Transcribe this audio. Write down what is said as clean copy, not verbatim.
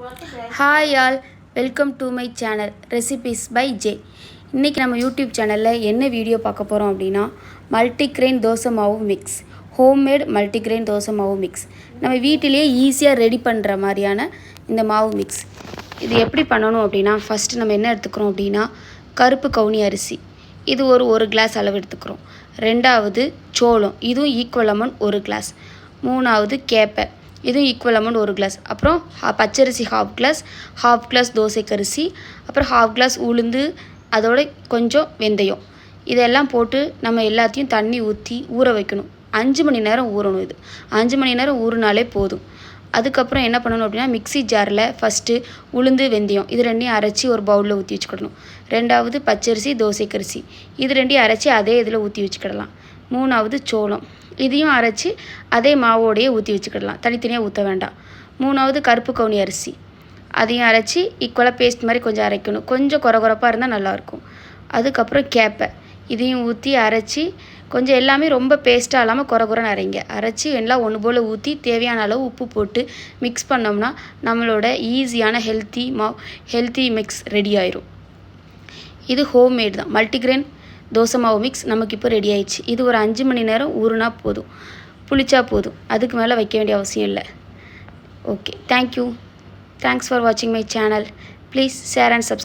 Hi all, welcome to my channel Recipes by J. இன்னைக்கு நம்ம YouTube சேனலில் என்ன வீடியோ பார்க்க போகிறோம் அப்படின்னா மல்டிக்ரெயின் தோசை மாவு மிக்ஸ், ஹோம்மேட் மல்டிக்ரெயின் தோசை மாவு மிக்ஸ். நம்ம வீட்டிலேயே ஈஸியாக ரெடி பண்ணுற மாதிரியான இந்த மாவு மிக்ஸ். இது எப்படி பண்ணணும் அப்படின்னா ஃபஸ்ட்டு நம்ம என்ன எடுத்துக்கிறோம் அப்படின்னா கருப்பு கவுனி அரிசி, இது ஒரு கிளாஸ் அளவு எடுத்துக்கிறோம். ரெண்டாவது சோளம், இதுவும் ஈக்குவல் அமௌண்ட் 1 கிளாஸ். மூணாவது கேப்பை, இதுவும் ஈக்குவல் அமௌண்ட் 1 கிளாஸ். அப்புறம் பச்சரிசி ஹாஃப் கிளாஸ் தோசைக்கரிசி, அப்புறம் ஹாஃப் கிளாஸ் உளுந்து, அதோட கொஞ்சம் வெந்தயம். இதெல்லாம் போட்டு நம்ம எல்லாத்தையும் தண்ணி ஊற்றி ஊற வைக்கணும். 5 மணி நேரம் ஊறணும். இது 5 மணி நேரம் ஊறினாலே போதும். அதுக்கப்புறம் என்ன பண்ணணும் அப்படின்னா மிக்ஸி ஜாரில் ஃபஸ்ட்டு உளுந்து வெந்தயம் இது ரெண்டையும் அரைச்சி ஒரு பவுலில் ஊற்றி வச்சுக்கிடணும். ரெண்டாவது பச்சரிசி தோசைக்கரிசி இது ரெண்டையும் அரைச்சி அதே இதில் ஊற்றி வச்சுக்கிடலாம். மூணாவது சோளம், இதையும் அரைச்சி அதே மாவோடையே ஊற்றி வச்சுக்கிடலாம், தனித்தனியாக ஊற்ற வேண்டாம். மூணாவது கருப்பு கவுனி அரிசி, அதையும் அரைச்சி ஈக்குவலாக பேஸ்ட் மாதிரி கொஞ்சம் அரைக்கணும், கொஞ்சம் கொரகொரப்பாக இருந்தால் நல்லாயிருக்கும். அதுக்கப்புறம் கேப்பை, இதையும் ஊற்றி அரைச்சி கொஞ்சம் எல்லாமே ரொம்ப பேஸ்ட்டாக இல்லாமல் கொரகொரன்னு அரைச்சி எல்லாம் ஒன்று போல் ஊற்றி தேவையான அளவு உப்பு போட்டு மிக்ஸ் பண்ணோம்னா நம்மளோட ஈஸியான ஹெல்த்தி மிக்ஸ் ரெடி ஆயிரும். இது ஹோம்மேட் தான், மல்டிக்ரெயின் தோசை மாவு மிக்ஸ் நமக்கு இப்போ ரெடி ஆயிடுச்சு. இது ஒரு 5 மணி நேரம் ஊறுனா போதும், புளிச்சா போதும், அதுக்கு மேலே வைக்க வேண்டிய அவசியம் இல்லை. Okay, thank you. தேங்க்ஸ் ஃபார் வாட்சிங் my channel. Please share and subscribe.